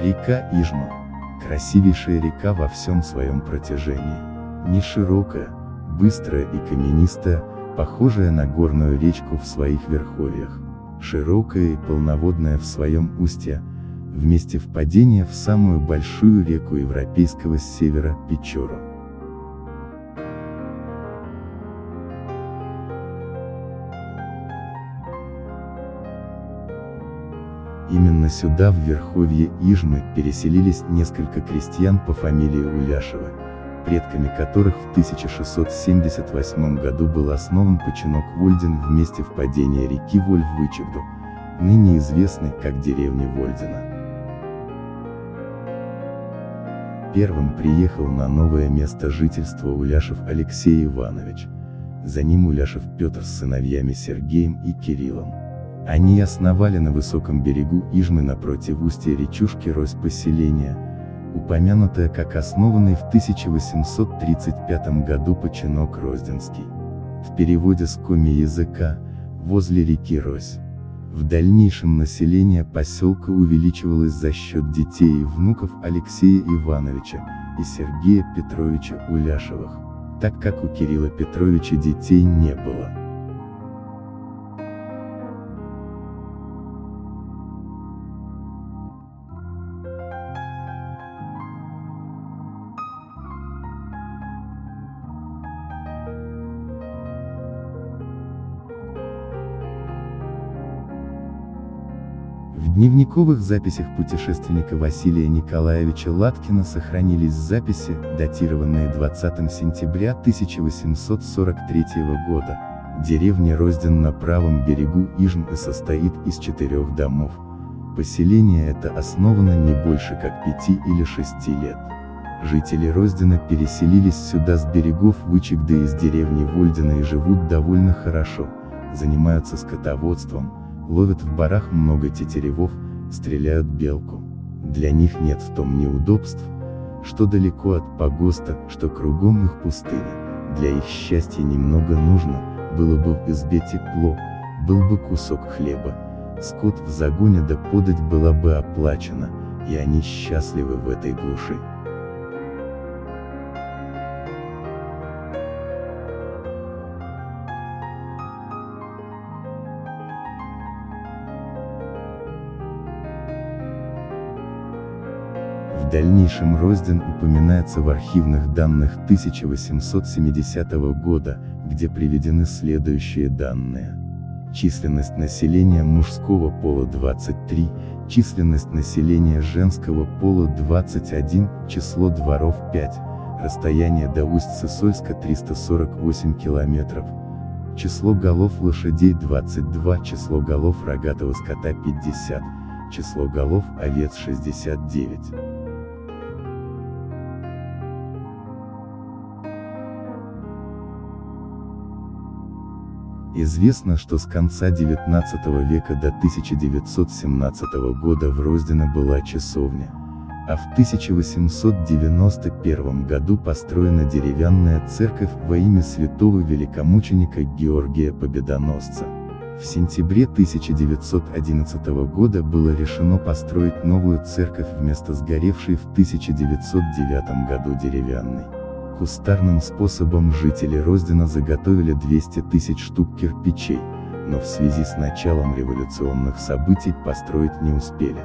Река Ижма. Красивейшая река во всем своем протяжении. Не широкая, быстрая и каменистая, похожая на горную речку в своих верховьях. Широкая и полноводная в своем устье, в месте впадения в самую большую реку европейского с севера, Печору. Именно сюда, в верховье Ижмы, переселились несколько крестьян по фамилии Уляшевы, предками которых в 1678 году был основан починок Вольден в месте впадения реки Воль в Вычегду, ныне известной как деревня Вольдена. Первым приехал на новое место жительства Уляшев Алексей Иванович, за ним Уляшев Петр с сыновьями Сергеем и Кириллом. Они основали на высоком берегу Ижмы напротив устья речушки Рось поселение, упомянутое как основанный в 1835 году починок Розденский. В переводе с коми языка, возле реки Рось. В дальнейшем население поселка увеличивалось за счет детей и внуков Алексея Ивановича и Сергея Петровича Уляшевых, так как у Кирилла Петровича детей не было. В дневниковых записях путешественника Василия Николаевича Латкина сохранились записи, датированные 20 сентября 1843 года. Деревня Розден на правом берегу Ижмы состоит из 4 домов. Поселение это основано не больше как 5 или 6 лет. Жители Роздена переселились сюда с берегов Вычегда из деревни Вольдена и живут довольно хорошо, занимаются скотоводством, ловят в барах много тетеревов, стреляют белку. Для них нет в том неудобств, что далеко от погоста, что кругом их пустыня. Для их счастья немного нужно, было бы в избе тепло, был бы кусок хлеба, скот в загоне да подать была бы оплачена, и они счастливы в этой глуши. В дальнейшем Розден упоминается в архивных данных 1870 года, где приведены следующие данные. Численность населения мужского пола 23, численность населения женского пола 21, число дворов 5, расстояние до Усть-Сысольска 348 километров, число голов лошадей 22, число голов рогатого скота 50, число голов овец 69. Известно, что с конца XIX века до 1917 года в Роздено была часовня, а в 1891 году построена деревянная церковь во имя святого великомученика Георгия Победоносца. В сентябре 1911 года было решено построить новую церковь вместо сгоревшей в 1909 году деревянной. Кустарным способом жители Роздена заготовили 200 тысяч штук кирпичей, но в связи с началом революционных событий построить не успели.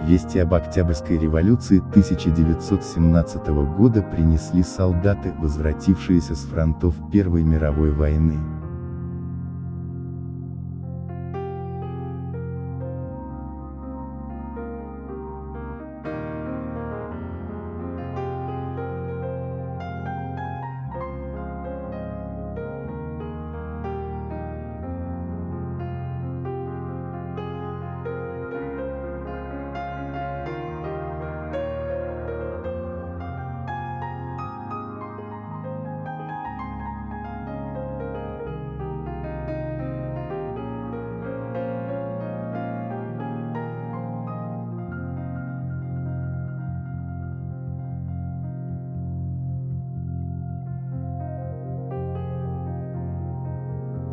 Вести об Октябрьской революции 1917 года принесли солдаты, возвратившиеся с фронтов Первой мировой войны.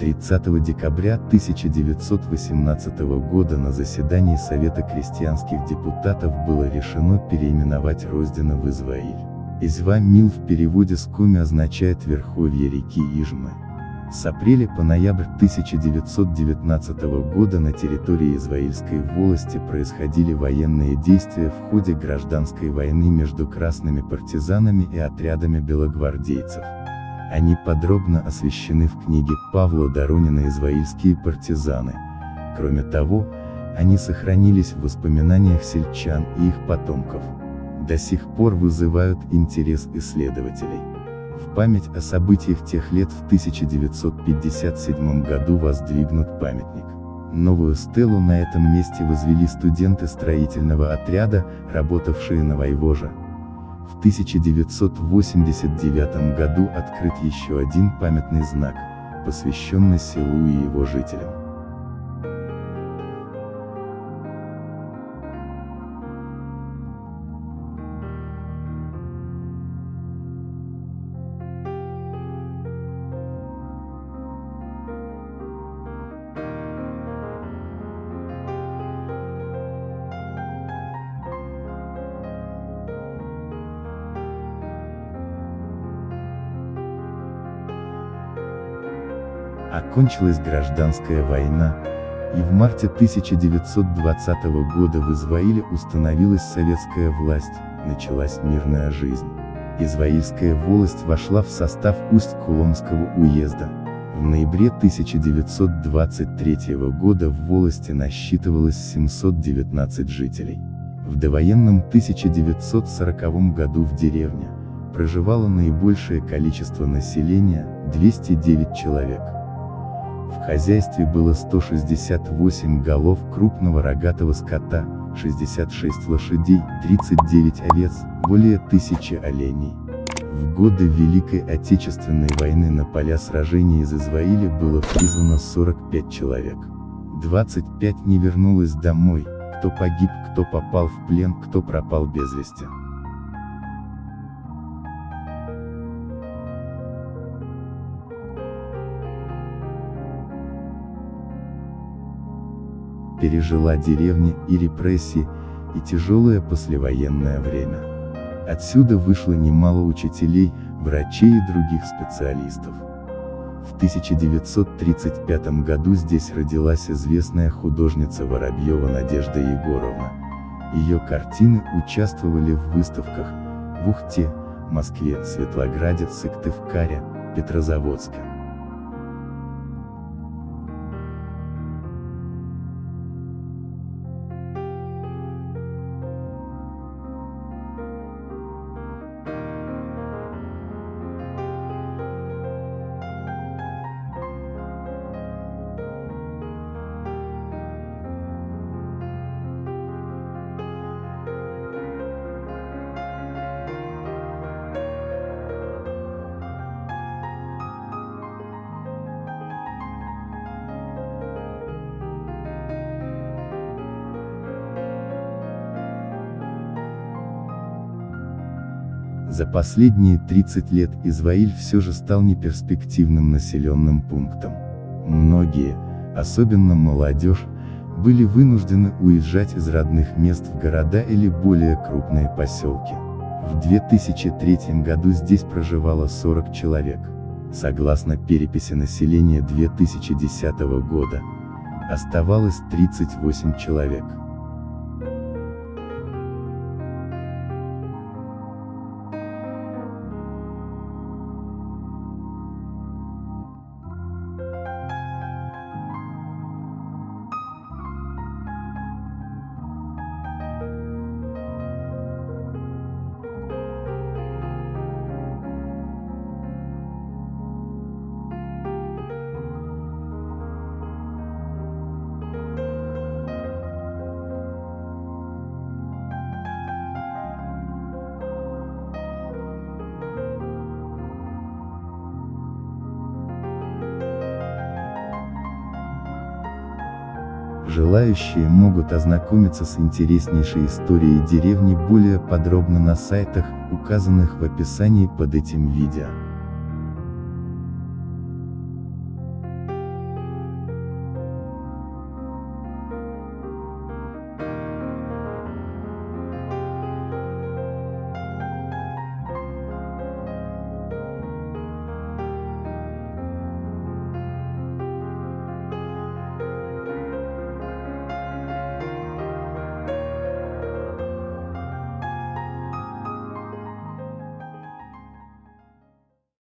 30 декабря 1918 года на заседании Совета крестьянских депутатов было решено переименовать Роздино в Измаиль. Измаиль в переводе с коми означает «верховье реки Ижмы». С апреля по ноябрь 1919 года на территории Измаильской волости происходили военные действия в ходе гражданской войны между красными партизанами и отрядами белогвардейцев. Они подробно освещены в книге Павла Доронина «Измаильские партизаны». Кроме того, они сохранились в воспоминаниях сельчан и их потомков. До сих пор вызывают интерес исследователей. В память о событиях тех лет в 1957 году воздвигнут памятник. Новую стелу на этом месте возвели студенты строительного отряда, работавшие на Воевоже. В 1989 году открыт еще один памятный знак, посвященный селу и его жителям. Окончилась гражданская война, и в марте 1920 года в Измаиле установилась советская власть, началась мирная жизнь. Измаильская волость вошла в состав Усть-Коломского уезда. В ноябре 1923 года в волости насчитывалось 719 жителей. В довоенном 1940 году в деревне проживало наибольшее количество населения – 209 человек. В хозяйстве было 168 голов крупного рогатого скота, 66 лошадей, 39 овец, более 1000 оленей. В годы Великой Отечественной войны на поля сражений из Измаиля было призвано 45 человек. 25 не вернулось домой, кто погиб, кто попал в плен, кто пропал без вести. Пережила деревня и репрессии, и тяжелое послевоенное время. Отсюда вышло немало учителей, врачей и других специалистов. В 1935 году здесь родилась известная художница Воробьева Надежда Егоровна. Ее картины участвовали в выставках в Ухте, Москве, Светлограде, Сыктывкаре, Петрозаводске. За последние 30 лет Измаиль все же стал неперспективным населенным пунктом. Многие, особенно молодежь, были вынуждены уезжать из родных мест в города или более крупные поселки. В 2003 году здесь проживало 40 человек. Согласно переписи населения 2010 года, оставалось 38 человек. Желающие могут ознакомиться с интереснейшей историей деревни более подробно на сайтах, указанных в описании под этим видео.